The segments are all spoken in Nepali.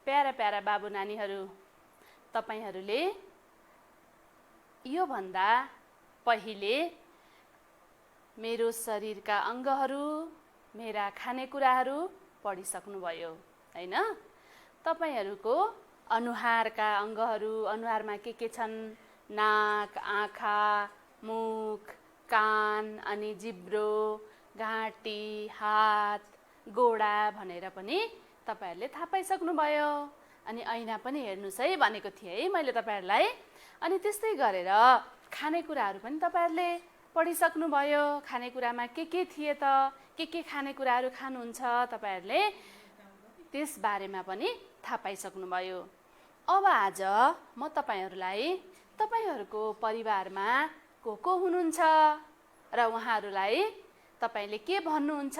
प्यारा प्यारा बाबु नानीहरू, तपाईहरूले यो भन्दा पहिले मेरो शरीरका अङ्गहरू, मेरा खानेकुराहरू पढिसक्नुभयो हैन? तपाईहरूको अनुहारका अङ्गहरू, अनुहारमा के छन्? नाक, आँखा, मुख, कान, अनि जिब्रो, घाँटी, हात, गोडा भनेर पनि तपाईहरूले थाहा पाइसक्नुभयो। अनि ऐना पनि हेर्नुस् है भनेको थिएँ है मैले तपाईहरूलाई। अनि त्यस्तै गरेर खानेकुराहरू पनि तपाईहरूले पढिसक्नुभयो। खानेकुरामा के थिए त? के खानेकुराहरू खानुहुन्छ तपाईहरूले? त्यस बारेमा पनि थाहा पाइसक्नुभयो। अब आज म तपाईहरूलाई तपाईहरूको परिवारमा को हुनुहुन्छ र उहाँहरूलाई तपाईले के भन्नुहुन्छ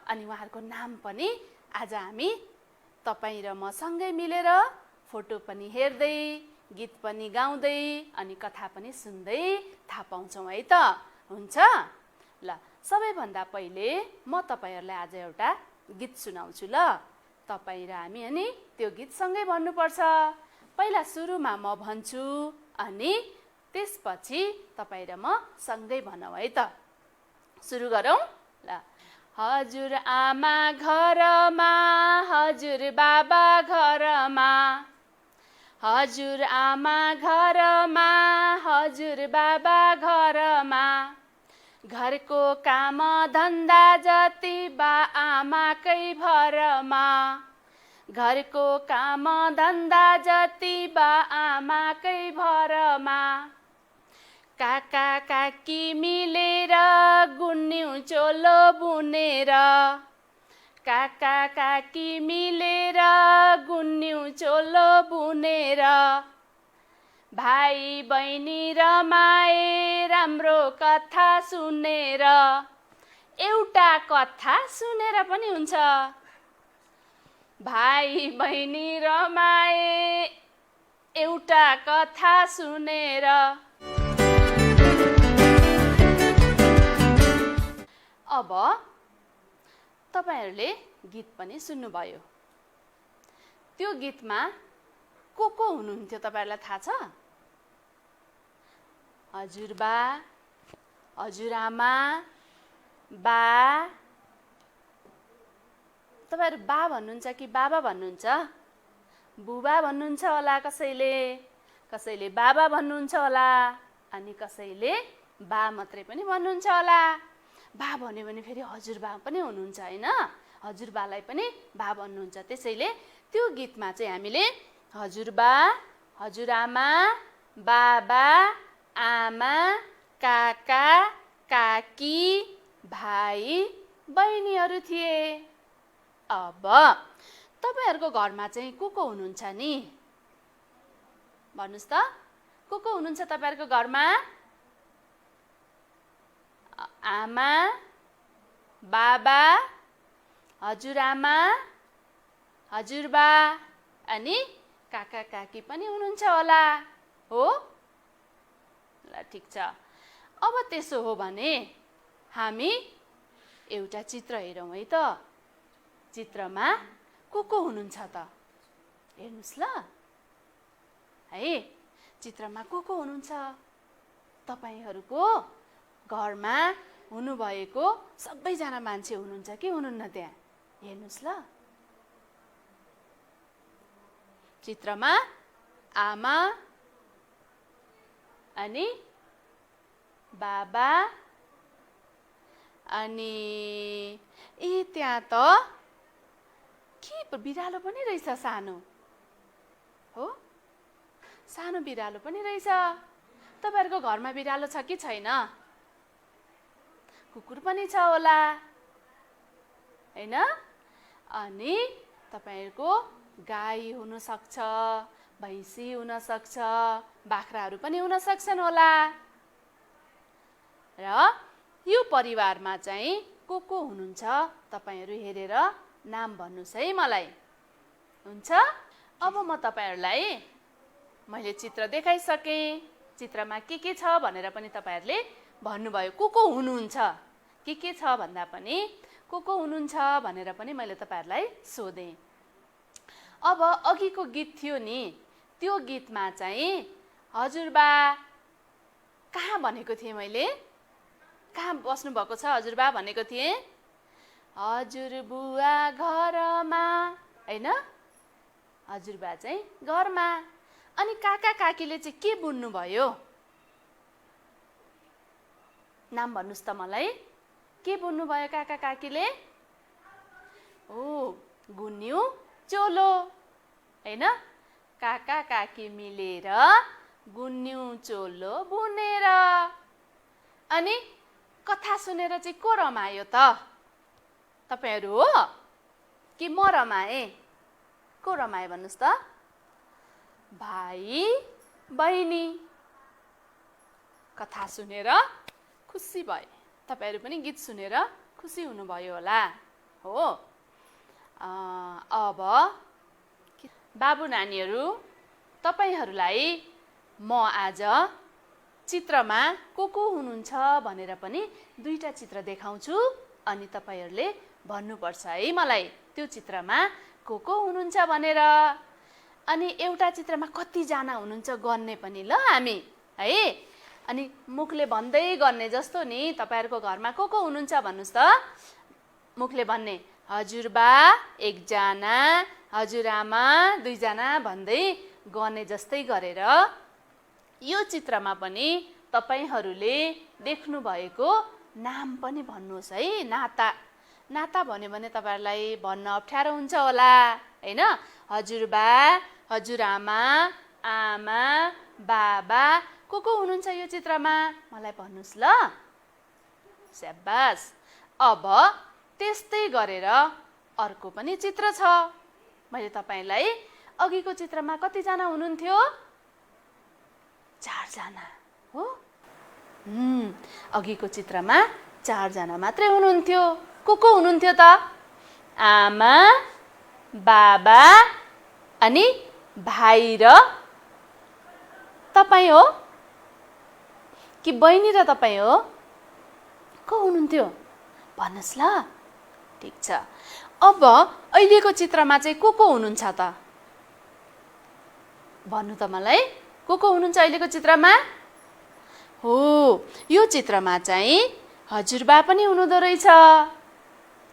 अनि उहाँहरूको नाम पनि आज हामी तपाईँ र म सँगै मिलेर फोटो पनि हेर्दै, गीत पनि गाउँदै, अनि कथा पनि सुन्दै थाहा पाउँछौँ है त? हुन्छ ल, सबैभन्दा पहिले म तपाईहरूलाई आज एउटा गीत सुनाउँछु ल। तपाईँ र हामी अनि त्यो गीत सँगै भन्नुपर्छ। पहिला सुरुमा म भन्छु अनि त्यसपछि तपाईँ र म सँगै भनौँ है त। सुरु गरौँ ल। हजुर आमा घरमा, हजुर बाबा घरमा, हजुर आमा घरमा, हजुर बाबा घरमा, घरको काम धन्दा जति बा आमाकै भरमा, घरको काम धन्दा जति बा आमाकै भरमा, काका काकी मिलेर गुन्यौँ चोलो बुनेर, काका काकी मिलेर गुन्यौँ चोलो बुनेर, भाइ बहिनी रमाए राम्रो कथा सुनेर। एउटा कथा सुनेर पनि हुन्छ। भाइ बहिनी रमाए एउटा कथा सुनेर। अब तपाईहरूले गीत पनि सुन्नुभयो। त्यो गीतमा को हुनुहुन्थ्यो तपाईहरूलाई थाहा छ? हजुरबा, हजुरआमा, बा। तपाईहरू बा भन्नुहुन्छ कि बाबा भन्नुहुन्छ? बुबा भन्नुहुन्छ होला कसैले, कसैले बाबा भन्नुहुन्छ होला, अनि कसैले बा मात्रै पनि भन्नुहुन्छ होला। बा भन्यो भने फेरि हजुरबा पनि हुनुहुन्छ हैन? हजुरबालाई पनि बा भन्नुहुन्छ। त्यसैले त्यो गीतमा चाहिँ हामीले हजुरबा, हजुरआमा, बाबा, आमा, काका, काकी, भाइ, बहिनीहरू थिए। अब तपाईहरूको घरमा चाहिँ को हुनुहुन्छ नि? भन्नुस् त, को हुनुहुन्छ तपाईहरूको घरमा? आमा, बाबा, हजुरआमा, हजुरबा, अनि काका काकी पनि हुनुहुन्छ होला, हो? ल ठिक छ। अब त्यसो हो भने हामी एउटा चित्र हेरौँ है त। चित्रमा को हुनुहुन्छ त? हेर्नुस् ल है। चित्रमा को हुनुहुन्छ? तपाईहरूको घरमा हुनुभएको सबैजना मान्छे हुनुहुन्छ कि हुनुहुन्न त्यहाँ? हेर्नुस् ल। चित्रमा आमा, अनि बाबा, अनि त्यहाँ त के बिरालो पनि रहेछ सानो, हो? सानो बिरालो पनि रहेछ। तपाईहरूको घरमा बिरालो छ कि छैन? कुकुर पनि छ होला हैन? अनि तपाईहरूको गाई हुन सक्छ, भैँसी हुन सक्छ, बाख्राहरू पनि हुन सक्छन् होला। र यो परिवारमा चाहिँ को हुनुहुन्छ तपाईहरू हेरेर नाम भन्नुस् है मलाई। हुन्छ? अब म तपाईहरूलाई मैले चित्र देखाइसकेँ। चित्रमा के छ भनेर पनि तपाईहरूले भन्नुभयो। को हुनुहुन्छ? के छ भन्दा पनि को हुनुहुन्छ भनेर पनि मैले तपाईहरूलाई सोधेँ। अब अघिको गीत थियो नि, त्यो गीतमा चाहिँ हजुरबा कहाँ भनेको थिएँ मैले? कहाँ बस्नु भएको छ हजुरबा भनेको थिएँ? हजुरबुवा घरमा, हैन? हजुरबा चाहिँ घरमा। अनि काका काकीले चाहिँ के बुन्नु भयो? नाम भन्नुस् त मलाई। के बुन्नु भयो काका काकीले? ओ, गुन्यु चोलो, हैन? काका काकी मिलेर गुन्यु चोलो बुनेर। अनि कथा सुनेर चाहिँ को रमायो त? तपाईहरु हो कि म रमाएँ? को रमायो भन्नुस् त? भाइ बहिनी कथा सुनेर खुसी भए। तपाईहरु पनि गीत सुनेर खुसी हुनुभयो होला, हो? अब बाबु नानीहरु, तपाईहरुलाई म आज चित्रमा को हुनुहुन्छ भनेर पनि दुईटा चित्र देखाउँछु। अनि तपाईहरुले भन्नुपर्छ है मलाई त्यो चित्रमा को हुनुहुन्छ भनेर। अनि एउटा चित्रमा कति जना हुनुहुन्छ गर्ने पनि ल हामी, है? अनि मुखले भन्दै गर्ने जस्तो नि, तपाईहरुको घरमा को हुनुहुन्छ भन्नुस् त? मुखले भन्ने, हजुरबा एकजना, हजुरआमा दुईजना भन्दै गर्ने जस्तै गरेर यो चित्रमा पनि तपाईहरुले देख्नु भएको नाम पनि भन्नुहोस् है। नाता भन्यो भने तपाईहरुलाई भन्न अप्ठ्यारो हुन्छ होला, हैन? हजुरबा, हजुरआमा, आमा, बाबा को हुनुहुन्छ यो चित्रमा मलाई भन्नुस् ल। स्याबास। अब त्यस्तै गरेर अर्को पनि चित्र छ। मैले तपाईलाई अघिको चित्रमा कति जना हुनुहुन्थ्यो? 4 जना, हो? अघिको चित्रमा 4 जना मात्रै हुनुहुन्थ्यो। को हुनुहुन्थ्यो त? आमा, बाबा अनि भाइ र तपाई हो कि बहिनी र तपाई हो? को हुनुहुन्थ्यो भन्नुस् ल। ठीक छ। अब अहिलेको चित्रमा चाहिँ को हुनुहुन्छ त? भन्नु त मलाई। को हुनुहुन्छ अहिलेको चित्रमा? हो, यो चित्रमा चाहिँ हजुरबा पनि हुनुहुँदो रहेछ,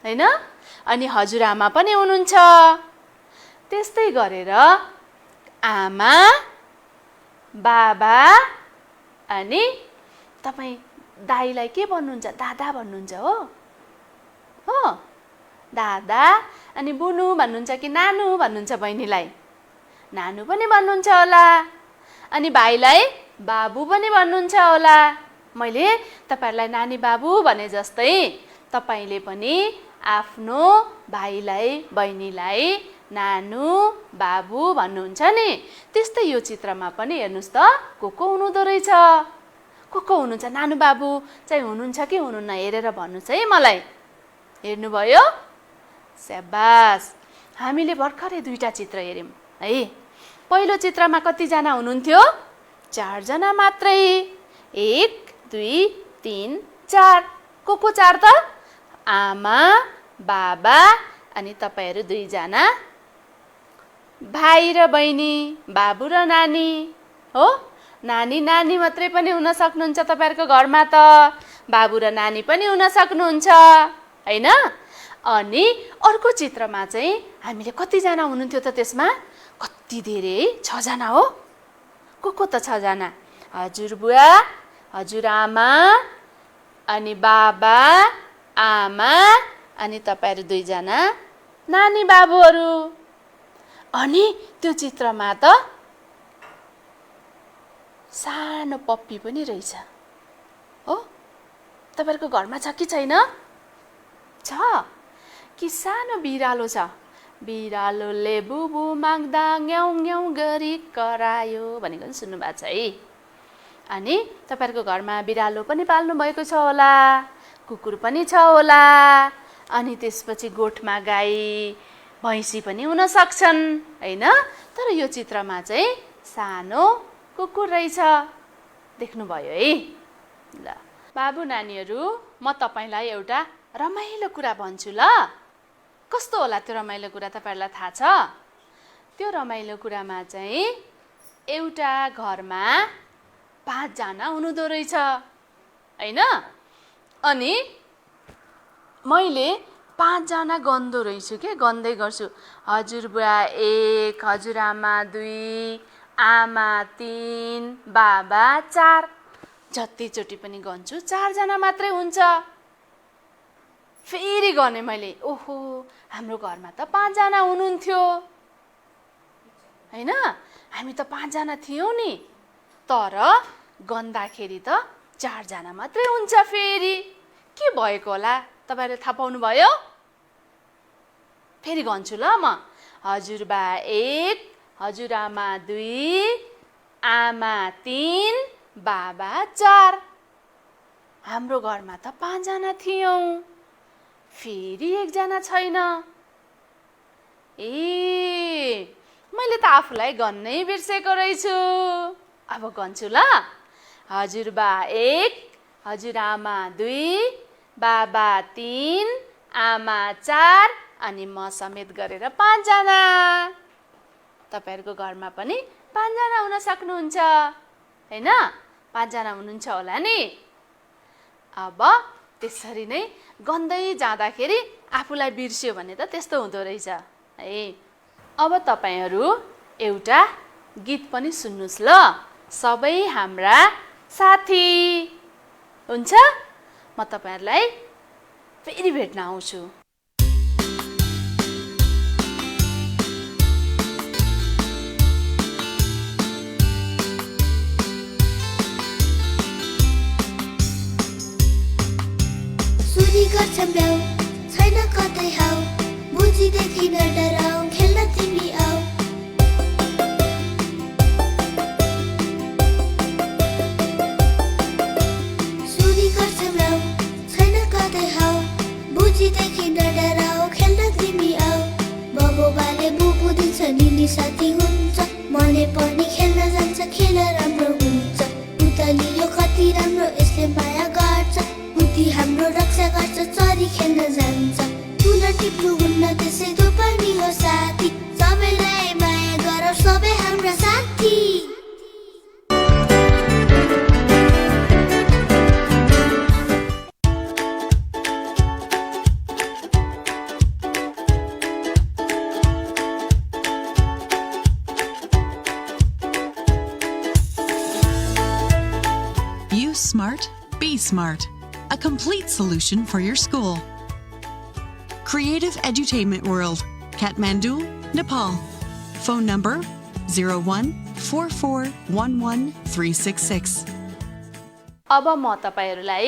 हैन? अनि हजुरआमा पनि हुनुहुन्छ। त्यस्तै गरेर आमा, बाबा अनि तपाई दाइलाई के भन्नुहुन्छ? दादा भन्नुहुन्छ, हो? हो, दादा। अनि बुनु भन्नुहुन्छ कि नानु भन्नुहुन्छ बहिनीलाई? नानु पनि भन्नुहुन्छ होला। अनि भाइलाई बाबु पनि भन्नुहुन्छ होला। मैले तपाईहरुलाई नानी बाबु भने जस्तै तपाईले पनि आफ्नो भाइलाई बहिनीलाई नानु बाबु भन्नुहुन्छ नि। त्यस्तै यो चित्रमा पनि हेर्नुस् त को हुनुहुँदो रहेछ? को हुनुहुन्छ? नानु बाबु चाहिँ हुनुहुन्छ कि हुनुहुन्न हेरेर भन्नुस् है मलाई। हेर्नुभयो? स्याबास। हामीले भर्खरै दुईटा चित्र हेर्यौं है। पहिलो चित्रमा कति जना हुनुहुन्थ्यो? 4 जना मात्रै। 1 2 3 4। को 4 त? आमा, बाबा अनि तपाईहरु 2 जना, भाइ र बहिनी, बाबु र नानी, हो? नानी मात्रै पनि हुन सक्नुहुन्छ तपाईहरुको घरमा त। बाबु र नानी पनि हुन सक्नुहुन्छ, हैन? अनि अर्को चित्रमा चाहिँ हामीले कति जना हुनुहुन्थ्यो त त्यसमा? कति धेरै, 6 जना हो? को त 6 जना? हजुरबुवा, हजुरआमा अनि बाबा, आमा अनि तपाईहरु 2 जना नानी बाबुहरु। अनि त्यो चित्रमा त सानो पप्पी पनि रहेछ, हो? तपाईहरुको घरमा छ कि छैन? छ कि सानो बिरालो छ? बिरालोले बुबु माग्दा ङ्याउ ङ्याउ गरी करायो भनेको नि सुन्नु भएको छ है। अनि तपाईहरुको घरमा बिरालो पनि पाल्नु भएको छ होला, कुकुर पनि छ होला। अनि त्यसपछि गोठमा गाई भैँसी पनि हुन सक्छन्, हैन? तर यो चित्रमा चाहिँ सानो कुकुर रहेछ। देख्नुभयो है? ल बाबु नानीहरु, म तपाईलाई एउटा रमाइलो कुरा भन्छु ल। कस्तो होला त्यो रमाइलो कुरा तपाईहरुलाई थाहा छ? त्यो रमाइलो कुरामा चाहिँ एउटा घरमा 5 जना हुनुहुँदो रहेछ हैन। अनि मैले 5 जना गन्दो रहेछु के, गन्दै गर्छु। हजुरबुवा 1, हजुरआमा 2, आमा 3, बाबा 4। जतिचोटि पनि गन्छु 4 जना मात्रै हुन्छ। फेरि गर्ने मैले, ओहो हाम्रो घरमा त 5 जना हुनुहुन्थ्यो हैन, हामी त 5 जना थियौँ नि, तर गन्दाखेरि त 4 जना मात्रै हुन्छ। फेरि के भएको होला तपाईहरुले थाहा पाउनु भयो? फेरि भन्छु ल म। हजुरबा 1, हजुरआमा 2, आमा 3, बाबा 4। हाम्रो घरमा त 5 जना थियौँ, फेरि 1 जना छैन। ए मैले त आफूलाई गन्नै बिर्सेको रहेछु। अब गन्छु ल। हजुरबा 1, हजुरआमा 2, बाबा 3, आमा 4 अनि म समेत गरेर 5 जना। तपाईहरुको घरमा पनि 5 जना हुन सक्नुहुन्छ हैन? 5 जना हुनुहुन्छ होला नि। अब त्यसरी नै गन्दै जाँदाखेरि आफूलाई बिर्स्यो भने त त्यस्तो हुँदो रहेछ है। अब तपाईहरु एउटा गीत पनि सुन्नुस् ल, सबै हाम्रा साथी। हुन्छ? म तपाईहरुलाई फेरि भेट्न आउँछु। सुनी गर्छन् ब्याउ, छैन कतै हाउ, बुझिदेखिन डराउ, खेल्न तिमी आऊ। सुनी गर्छन् ब्याउ, छैन कतै हाउ, बुझिदेखिन डराउ, खेल्न तिमी आऊ। बाबुबाले बुबु दिन्छ, निनी साथी हुन्छ, मनै पनि खेल्न जान्छ, खेल राम्रो हुन्छ। पुतली यो कति राम्रो, यसले माया गर्छ, बुद्धि हाम्रो रक्षा गर्छ, चरी खेल्न जान्छ। तुल टिप्नु हुन्न त्यसै दो पनि हो साथी, सबैलाई माया गरौ, सबै हाम्रा साथी। Use Smart, Be Smart, a complete solution for your school. Creative Edutainment World, Kathmandu, Nepal. Phone number 0144113666. अब म तपाईहरुलाई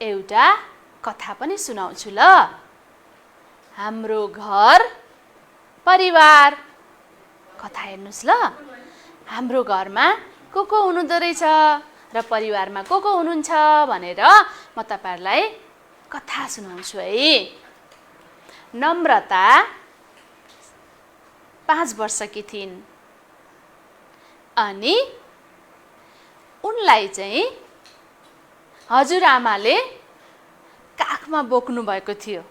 एउटा कथा पनि सुनाउँछु ल। हाम्रो घर परिवार कथा हेर्नुस् ल। हाम्रो घरमा को हुनुहुँदो रहेछ र परिवारमा को हुनुहुन्छ भनेर म तपाईहरुलाई कथा सुनाउँछु है। नम्रता 5 वर्षकी थिइन् अनि उनलाई चाहिँ हजुरआमाले काखमा बोक्नु भएको थियो,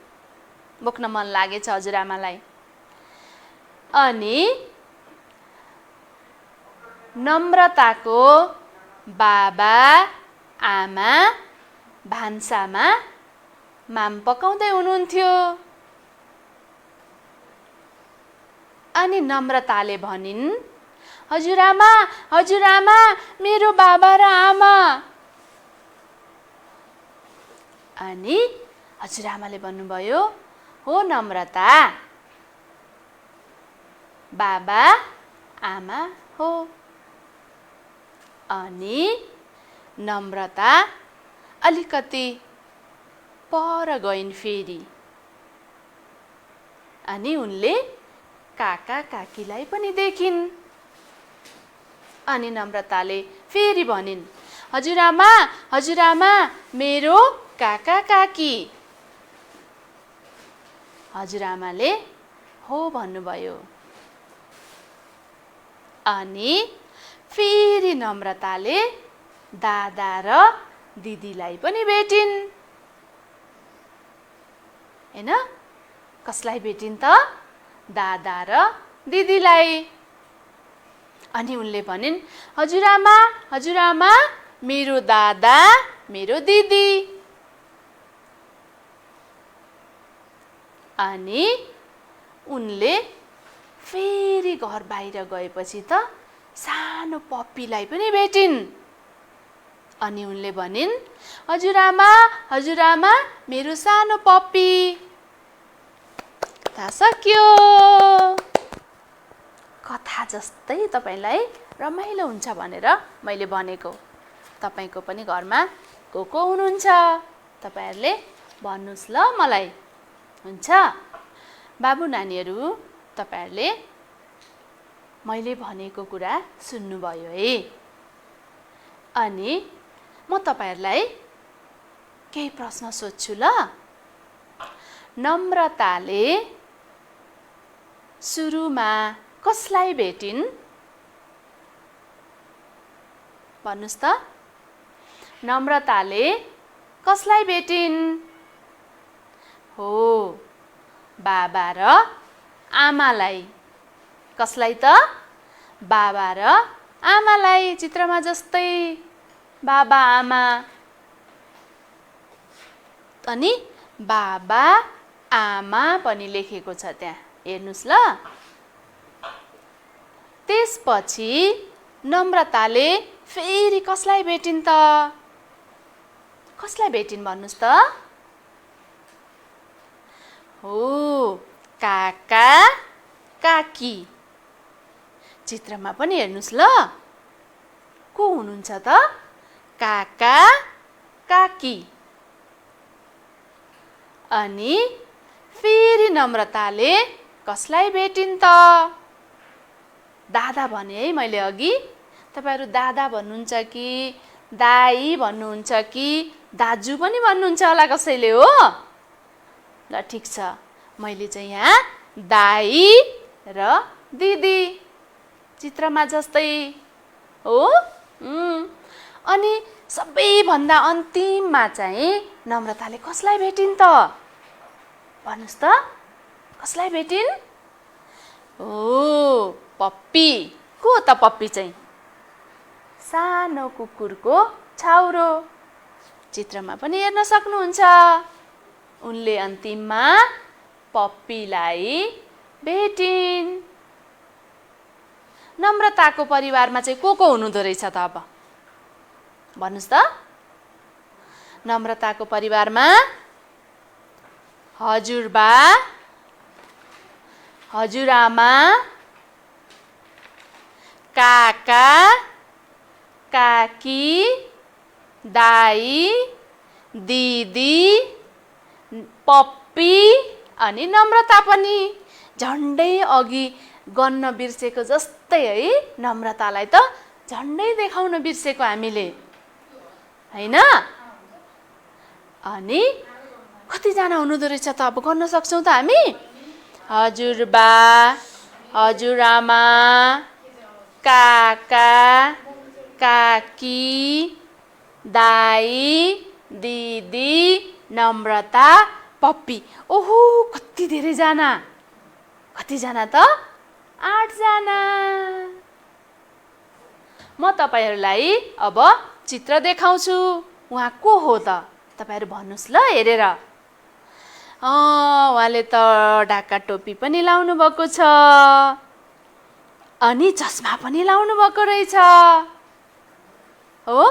बोक्न मन लागेछ हजुरआमालाई। अनि नम्रताको बाबा आमा भान्सामा माम पकाउँदै हुनुहुन्थ्यो। अनि नम्रताले भनिन्, हजुरआमा हजुरआमा मेरो बाबा र आमा। अनि हजुरआमाले भन्नुभयो, हो नम्रता, बाबा आमा हो। अनि नम्रता अलिकति पर गइन् फेरि। अनि उनले काका काकीलाई पनि देखिन्। अनि नम्रताले फेरि भनिन्, हजुरआमा हजुरआमा मेरो काका काकी। हजुरआमाले हो भन्नुभयो। अनि फेरि नम्रताले दादा र दिदीलाई पनि भेटिन्। हैन, कसलाई भेटिन् त? दादा र दिदीलाई। अनि उनले भनिन्, हजुरआमा हजुरआमा मेरो दादा मेरो दिदी। अनि उनले फेरि घर बाहिर गएपछि त सानो पप्पीलाई पनि भेटिन्। अनि उनले भनिन्, हजुरआमा हजुरआमा मेरो सानो पप्पी। कथा सक्यो। कथा जस्तै तपाईलाई रमाइलो हुन्छ भनेर मैले भनेको। तपाईको पनि घरमा को हुनुहुन्छ तपाईहरुले भन्नुस् ल मलाई। हुन्छ बाबु नानीहरु, तपाईहरुले मैले भनेको कुरा सुन्नुभयो है। अनि म तपाईहरुलाई केही प्रश्न सोध्छु ल। नम्रताले सुरुमा कसलाई भेटिन्? भन्नुस् त। नम्रताले कसलाई भेटिन्? हो, बाबा र आमालाई। कसलाई त? बाबा र आमालाई। चित्रमा जस्तै बाबा आमा। अनि बाबा आमा पनि लेखेको छ त्यहाँ, हेर्नुस् ल। त्यसपछि नम्रताले फेरि कसलाई भेटिन् त? कसलाई भेटिन् भन्नुस् त? हो, काका काकी। चित्रमा पनि हेर्नुस् ल। को हुनुहुन्छ त? काका काकी। अनि फेरि नम्रताले कसलाई भेटिन् त? दादा भने है मैले अघि। तपाईहरु दादा भन्नुहुन्छ कि दाई भन्नुहुन्छ कि दाजु पनि भन्नुहुन्छ होला कसैले, हो? ल ठीक छ, मैले चाहिँ यहाँ दाई र दिदी चित्रमा जस्तै हो। अनि सबैभन्दा अन्तिममा चाहिँ नम्रताले कसलाई भेटिन् त? भन्नुस् त। कसलाई भेटिन्? हो, पप्पी। को त पप्पी चाहिँ? सानो कुकुरको छाउरो। चित्रमा पनि हेर्न सक्नुहुन्छ। उनले अन्तिममा पप्पीलाई भेटिन्। नम्रताको परिवारमा चाहिँ को हुनुहुँदो रहेछ त अब? भन्नुस् त। नम्रताको परिवारमा हजुरबा, हजुरआमा, काका काकी, दाई, दिदी, पप्पी अनि नम्रता पनि। झन्डै अघि गन्न बिर्सेको जस्तै है, नम्रतालाई त झन्डै देखाउन बिर्सेको हामीले, हैन? अनि कतिजना हुनुहुँदो रहेछ त अब गर्न सक्छौँ त हामी? हजुरबा, हजुरआमा, काका काकी, दाई, दिदी, नम्रता, पप्पी। ओहो, कति धेरै जना। कतिजना त? 8 जना। म तपाईहरुलाई अब चित्र देखाउँछु। उहाँ को हो त? तपाईहरु भन्नुस् ल हेरेर। उहाँले त ढाका टोपी पनि लाउनु भएको छ। अनि चस्मा पनि लाउनु भएको रहेछ। हो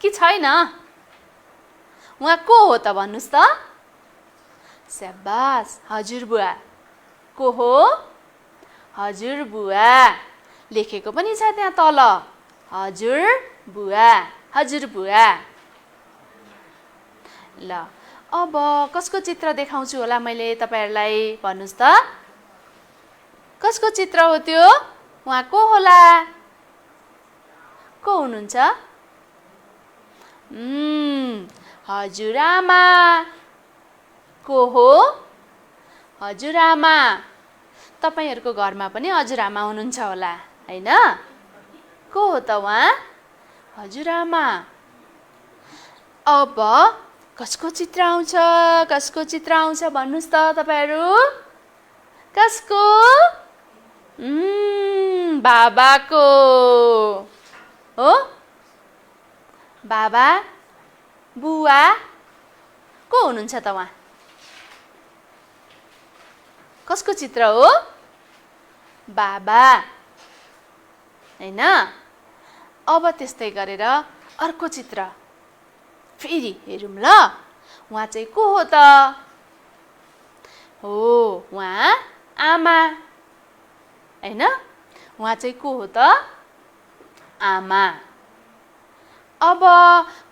कि छैन? उहाँ को हो त भन्नुस् त? स्याबास, हजुरबुवा। को हो? हजुरबुवा। लेखेको पनि छ त्यहाँ तल, हजुरबुवा, हजुरबुवा। ल अब कसको चित्र देखाउँछु होला मैले तपाईहरुलाई, भन्नुस् त। कसको चित्र हो त्यो? उहाँ को होला? को हुनुहुन्छ? हजुरआमा। को हो? हजुरआमा। तपाईहरुको घरमा पनि हजुरआमा हुनुहुन्छ होला, हैन? को हो त उहाँ? हजुरआमा। अब कसको चित्र आउँछ? कसको चित्र आउँछ भन्नुस् त तपाईहरु? कसको? बाबाको हो। बाबा बुवा को हुनुहुन्छ त उहाँ? कसको चित्र हो? बाबा हैन। अब त्यस्तै गरेर अर्को चित्र फेरि हेरौँ ल। उहाँ चाहिँ को हो त? हो उहाँ आमा हैन। उहाँ चाहिँ को हो त? आमा। अब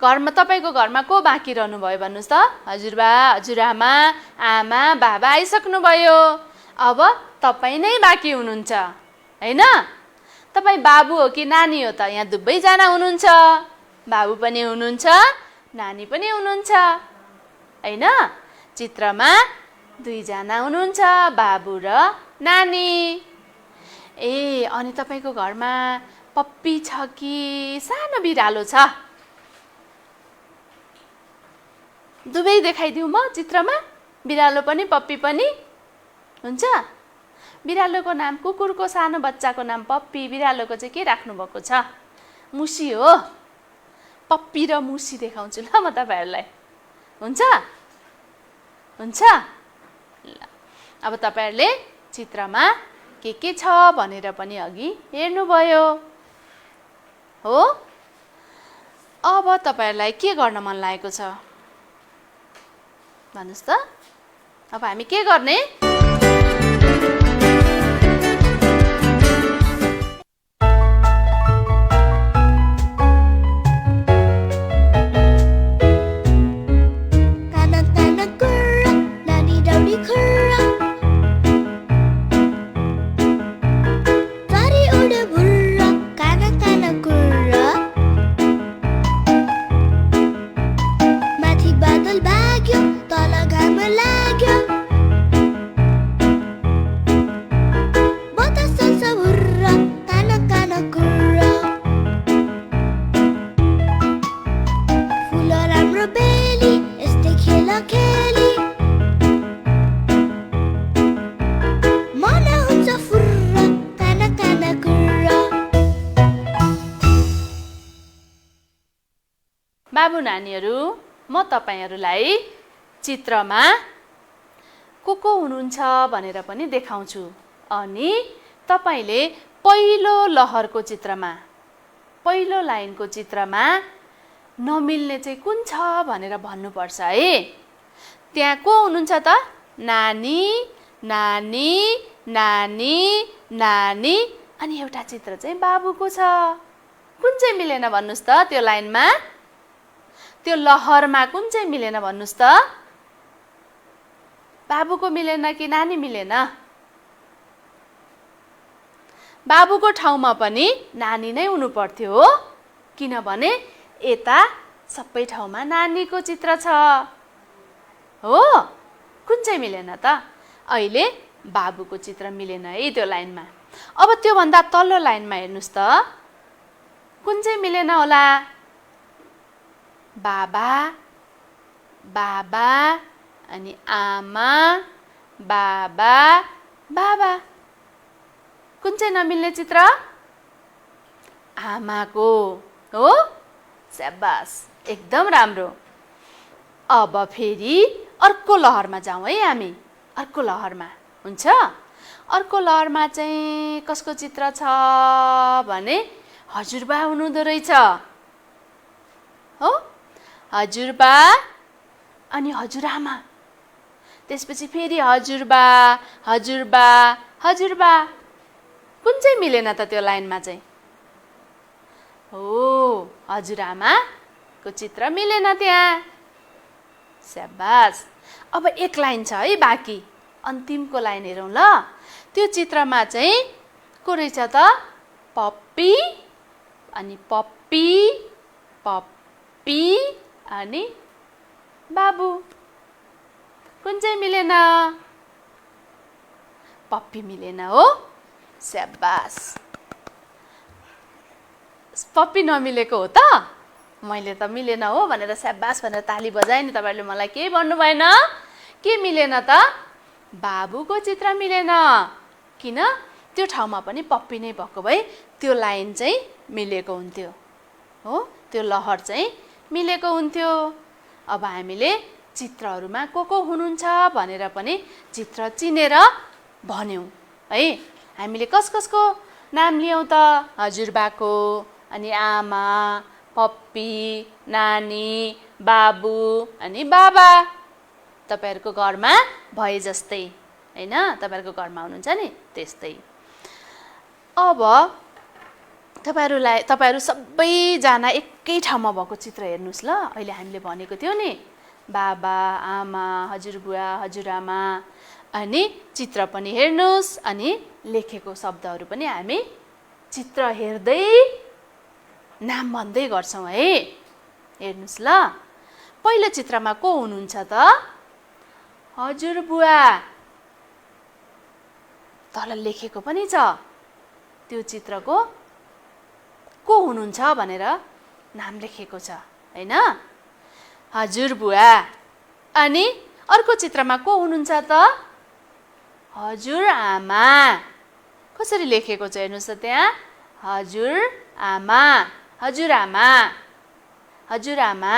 घरमा तपाईको घरमा को बाँकी रहनु भयो भन्नुस् त? हजुरबा हजुरआमा आमा बाबा आइसक्नु भयो। अब तपाई नै बाँकी हुनुहुन्छ हैन। तपाई बाबु हो कि नानी हो त? यहाँ दुवैजना हुनुहुन्छ। बाबु पनि हुनुहुन्छ नानी पनि हुनुहुन्छ हैन। चित्रमा दुईजना हुनुहुन्छ बाबु र नानी। ए अनि तपाईको घरमा पप्पी छ कि सानो बिरालो छ? दुवै देखाइदिउँ म चित्रमा? बिरालो पनि पप्पी पनि हुन्छ? बिरालोको नाम, कुकुरको सानो बच्चाको नाम पप्पी, बिरालोको चाहिँ के राख्नु भएको छ? मुसी हो। पप्पी र मुसी देखाउँछु ल म तपाईहरुलाई। हुन्छ? हुन्छ? ल अब तपाईहरुले चित्रमा के छ भनेर पनि अघि हेर्नुभयो हो। अब तपाईहरुलाई के गर्न मन लागेको छ भन्नुस् त? अब हामी के गर्ने? बाबु नानीहरू, म तपाईहरुलाई चित्रमा को हुनुहुन्छ भनेर पनि देखाउँछु। अनि तपाईले पहिलो लहरको चित्रमा, पहिलो लाइनको चित्रमा नमिल्ने चाहिँ कुन छ भनेर भन्नुपर्छ है। त्यहाँ को हुनुहुन्छ त? नानी नानी नानी नानी अनि एउटा चित्र चाहिँ बाबुको छ। कुन चाहिँ मिलेन भन्नुस् त? त्यो लाइनमा, त्यो लहरमा कुन चाहिँ मिलेन भन्नुस् त? बाबुको मिलेन कि नानी मिलेन? बाबुको ठाउँमा पनि नानी नै हुनु पर्थ्यो हो, किनभने यता सबै ठाउँमा नानीको चित्र छ हो। कुन चाहिँ मिलेन त? अहिले बाबुको चित्र मिलेन है त्यो लाइनमा। अब त्यो भन्दा तल्लो लाइनमा हेर्नुस् त, कुन चाहिँ मिलेन होला? बाबा बाबा अनि आमा बाबा बाबा। कुन चाहिँ नमिल्ने चित्र? आमाको हो। स्याबास, एकदम राम्रो। अब फेरि अर्को लहरमा जाउँ है हामी। अर्को लहरमा हुन्छ? अर्को लहरमा चाहिँ कसको चित्र छ भने हजुरबा हुनुहुँदो रहेछ हो। हजुरबा अनि हजुरआमा, त्यसपछि फेरि हजुरबा हजुरबा हजुरबा। कुन चाहिँ मिलेन त त्यो लाइनमा चाहिँ? हो, हजुरआमाको चित्र मिलेन त्यहाँ। स्याबास। अब एक लाइन छ है बाँकी, अन्तिमको लाइन हेरौँ ल। त्यो चित्रमा चाहिँ को रहेछ त? पप्पी अनि पप्पी पप्पी अनि बाबु। कुन चाहिँ मिलेन? पप्पी मिलेन हो। स्याबास। पप्पी नमिलेको हो त? मैले त मिलेन हो भनेर स्याबास भनेर ताली बजाएँ नि। तपाईहरुले मलाई केही भन्नु भएन। के मिलेन त? बाबुको चित्र मिलेन। किन? त्यो ठाउँमा पनि पप्पी नै भएको भए त्यो लाइन चाहिँ मिलेको हुन्थ्यो हो, त्यो लहर चाहिँ मिलेको हुन्थ्यो। अब हामीले चित्रहरूमा को हुनुहुन्छ भनेर पनि चित्र चिनेर भन्यौँ है। हामीले कसको नाम लियौँ त? हजुरबाको, अनि आमा, पप्पी, नानी, बाबु अनि बाबा। तपाईहरूको घरमा भए जस्तै हैन, तपाईहरूको घरमा हुनुहुन्छ नि त्यस्तै। अब तपाईहरू सबैजना एकै ठाउँमा भएको चित्र हेर्नुहोस् ल। अहिले हामीले भनेको थियो नि बाबा, आमा, हजुरबुवा, हजुरआमा, अनि चित्र पनि हेर्नुहोस्, अनि लेखेको शब्दहरू पनि हामी चित्र हेर्दै नाम भन्दै गर्छौँ है। हेर्नुहोस् ल, पहिलो चित्रमा को हुनुहुन्छ त? हजुरबुवा। तल लेखेको पनि छ त्यो चित्रको को हुनुहुन्छ भनेर नाम लेखेको छ हैन, हजुरबुवा। अनि अर्को चित्रमा को हुनुहुन्छ त? हजुरआमा। कसरी लेखेको छ हेर्नुहोस् त त्यहाँ, हजुरआमा, हजुरआमा, हजुरआमा।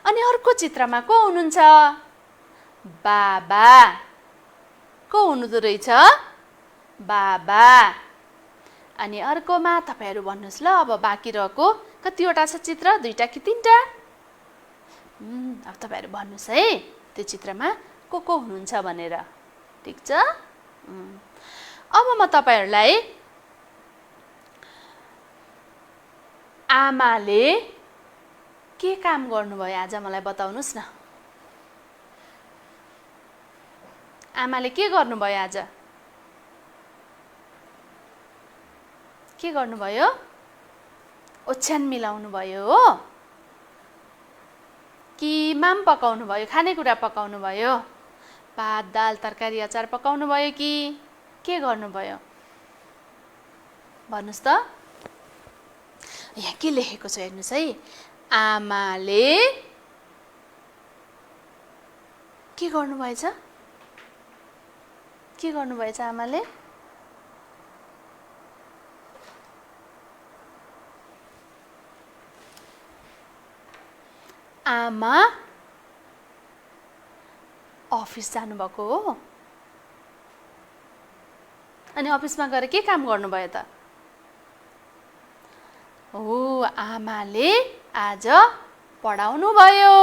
अनि अर्को चित्रमा को हुनुहुन्छ? बाबा। को हुनुहुँदो रहेछ? बाबा। अनि अर्कोमा तपाईहरू भन्नुहोस् ल। अब बाँकी रहेको कतिवटा छ चित्र? 2टा कि 3टा? अब तपाईहरू भन्नुहोस् है त्यो चित्रमा को हुनुहुन्छ भनेर। ठिक छ। अब म तपाईहरूलाई आमाले के काम गर्नुभयो आज मलाई बताउनुहोस् न। आमाले के गर्नुभयो आज? के गर्नुभयो? ओछ्यान मिलाउनु भयो हो, कि माम पकाउनु भयो, खानेकुरा पकाउनु भयो, भात दाल तरकारी अचार पकाउनु भयो कि के गर्नुभयो भन्नुहोस् त। यहाँ के लेखेको छ हेर्नुहोस् है। आमाले के गर्नुभएछ? के गर्नुभएछ आमाले? आमा अफिस जानुभएको हो। अनि अफिसमा गएर के काम गर्नुभयो त? हो, आमाले आज पढाउनु भयो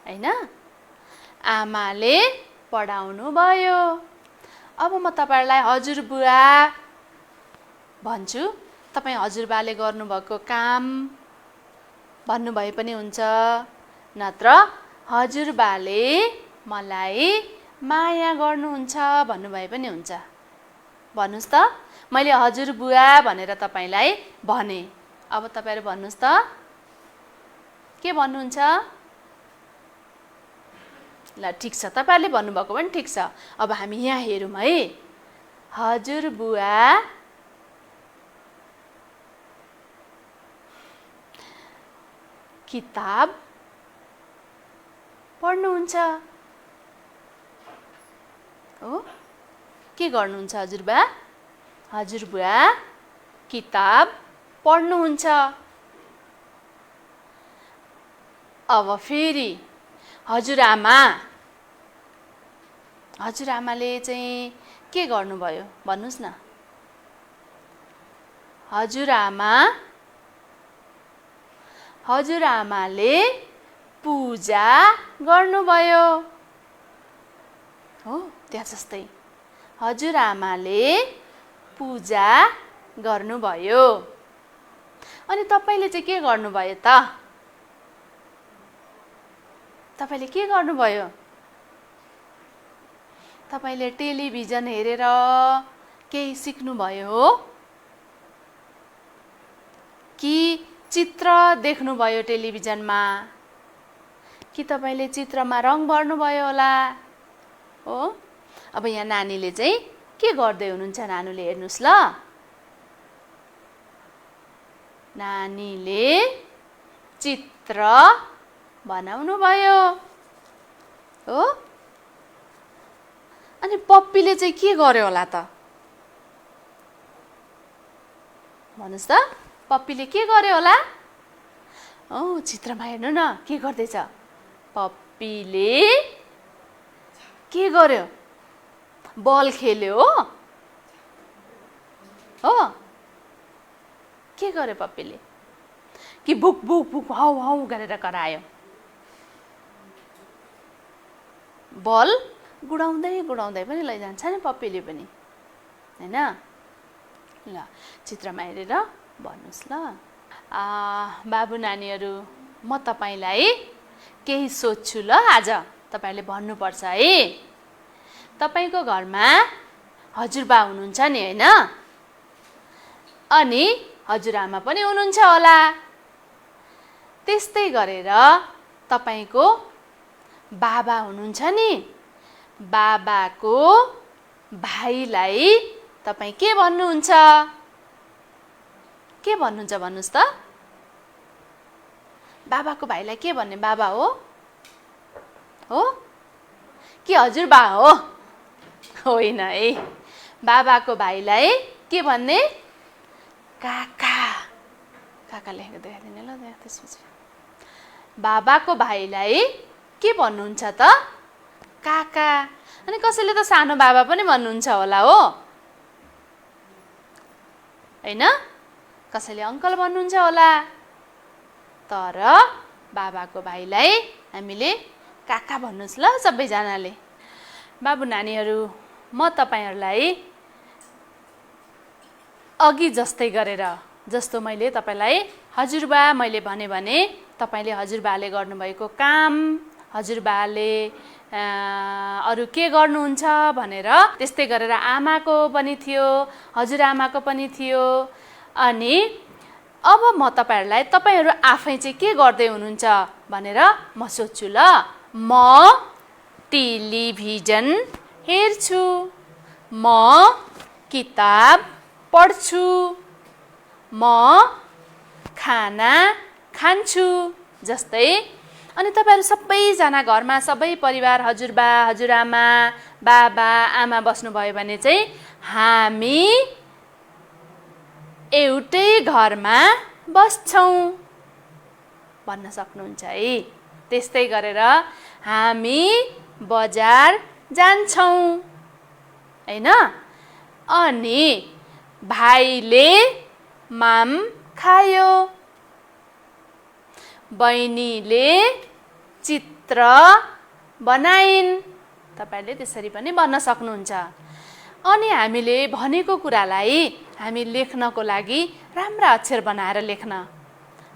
हैन, आमाले पढाउनु भयो। अब म तपाईहरुलाई हजुरबुवा भन्छु। तपाई हजुरबाले गर्नुभएको काम भन्नुभए पनि हुन्छ, नत्र हजुरबाले मलाई माया गर्नुहुन्छ भन्नुभए पनि हुन्छ। भन्नुस् त, मैले हजुरबुवा भनेर तपाईलाई भने। अब तपाईहरु भन्नुस् त, के भन्नुहुन्छ? ल ठीक छ, तपाईहरुले भन्नुभएको पनि ठीक छ। अब हामी यहाँ हेरौँ है। हजुरबुवा किताब पढ्नुहुन्छ हो। के गर्नुहुन्छ हजुरबा? हजुरबुवा किताब पढ्नुहुन्छ। अब फेरि हजुरआमा, हजुरआमाले चाहिँ के गर्नुभयो भन्नुस् न। हजुरआमाले पूजा गर्नुभयो हो, त्यहाँ जस्तै हजुरआमाले पूजा गर्नुभयो। अनि तपाईले चाहिँ के गर्नुभयो त? तपाईले के गर्नुभयो? तपाईले टेलिभिजन हेरेर केही सिक्नुभयो हो, कि चित्र देख्नुभयो टेलिभिजनमा, कि तपाईले चित्रमा रङ भर्नुभयो होला हो। अब यहाँ नानीले चाहिँ के गर्दै हुनुहुन्छ? नानीले हेर्नुस् ल। नानीले चित्र बनाउनु भयो हो। अनि पप्पीले चाहिँ के गर्यो होला त? भन्नुस् त, पप्पीले के गर्यो होला? चित्रमा हेर्नु न, के गर्दैछ? पप्पीले के गर्यो? बल खेल्यो हो? के गर्यो पप्पीले? कि book book book how how गरेर करायो? बल गुडाउँदै गुडाउँदै पनि लैजान्छ नि पप्पीले पनि, हैन? ल चित्रमा हेरेर भन्नुस् ल। बाबु नानीहरू, म तपाईलाई केही सोध्छु ल आज। तपाईहरुले भन्नुपर्छ है। तपाईको घरमा हजुरबा हुनुहुन्छ नि, हैन? अनि हजुरआमा पनि हुनुहुन्छ होला। त्यस्तै गरेर तपाईको बाबा हुनुहुन्छ नि, बाबाको भाइलाई तपाई के भन्नुहुन्छ? के भन्नुहुन्छ भन्नुस् त? बाबाको भाइलाई के भन्ने? बाबा हो? हो कि हजुरबा हो? होइन है। बाबाको भाइलाई के भन्ने? काका। काका लेखेर देखाइदिने ल त्यसपछि। बाबाको भाइलाई के भन्नुहुन्छ त? काका। अनि कसैले त सानो बाबा पनि भन्नुहुन्छ होला हो, हैन? कसैले अङ्कल भन्नुहुन्छ होला। तर बाबाको भाइलाई हामीले काका भन्नुस् ल सबैजनाले। बाबु नानीहरू, म तपाईहरुलाई अघि जस्तै गरेर, जस्तो मैले तपाईलाई हजुरबा मैले भने तपाईले हजुरबाले गर्नुभएको काम, हजुरबाले अरु के गर्नुहुन्छ भनेर त्यस्तै गरेर आमाको पनि थियो, हजुरआमाको पनि थियो। अनि अब म तपाईहरुलाई तपाईहरु आफै चाहिँ के गर्दै हुनुहुन्छ भनेर म सोध्छु ल। म टेलिभिजन हेर्छु, म किताब पढ्छु, म खाना खान्छु जस्तै। अनि तपाईहरु सबैजना घरमा सबै परिवार हजुरबा हजुरआमा बाबा आमा बस्नुभयो भने चाहिँ हामी एउटै घरमा बस्छौं भन्न सक्नुहुन्छ है। त्यस्तै गरेर हामी बजार जान्छौं, हैन? अनि भाइले माम खायो, बहिनीले चित्र बनाइन्। तपाईले त्यसरी पनि भन्न सक्नुहुन्छ। अनि हामीले भनेको कुरालाई हामी लेख्नको लागि राम्रा अक्षर बनाएर लेख्न,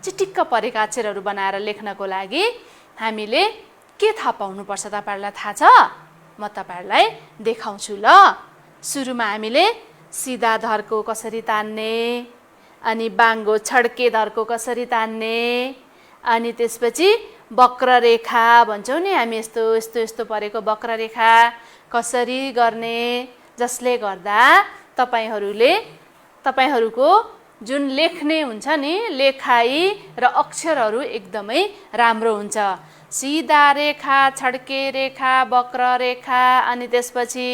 चिटिक्क परेका अक्षरहरू बनाएर लेख्नको लागि हामीले के थाहा पाउनुपर्छ तपाईहरुलाई थाहा छ? म तपाईहरुलाई देखाउँछु ल। सुरुमा हामीले सिधा धर्को कसरी तान्ने, अनि बाङ्गो छड्के धर्को कसरी तान्ने, अनि त्यसपछि वक्ररेखा भन्छौं नि हामी, यस्तो यस्तो यस्तो परेको वक्ररेखा कसरी गर्ने, जसले गर्दा तपाईहरुको जुन लेख्ने हुन्छ नि लेखाइ र अक्षरहरू एकदमै राम्रो हुन्छ। सिधा रेखा, छड्के रेखा, वक्र रेखा, अनि त्यसपछि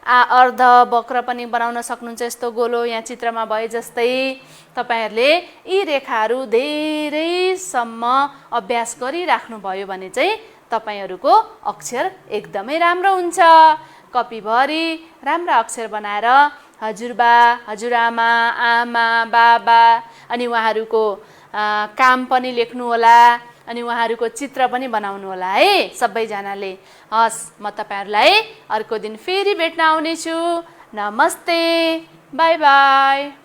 अर्ध वक्र पनि बनाउन सक्नुहुन्छ, यस्तो गोलो यहाँ चित्रमा भए जस्तै। तपाईहरुले यी रेखाहरू धेरैसम्म अभ्यास गरिराख्नु भयो भने चाहिँ तपाईहरुको अक्षर एकदमै राम्रो हुन्छ। कपीभरि राम्रा अक्षर बनाएर हजुरबा हजुरआमा आमा बाबा अनि उहाँहरूको काम पनि लेख्नु होला, अनि उहाँहरूको चित्र पनि बनाउनु होला है सबैजनाले। हस्, म तपाईहरुलाई अर्को दिन फेरि भेट्न आउनेछु। नमस्ते, बाई बाई।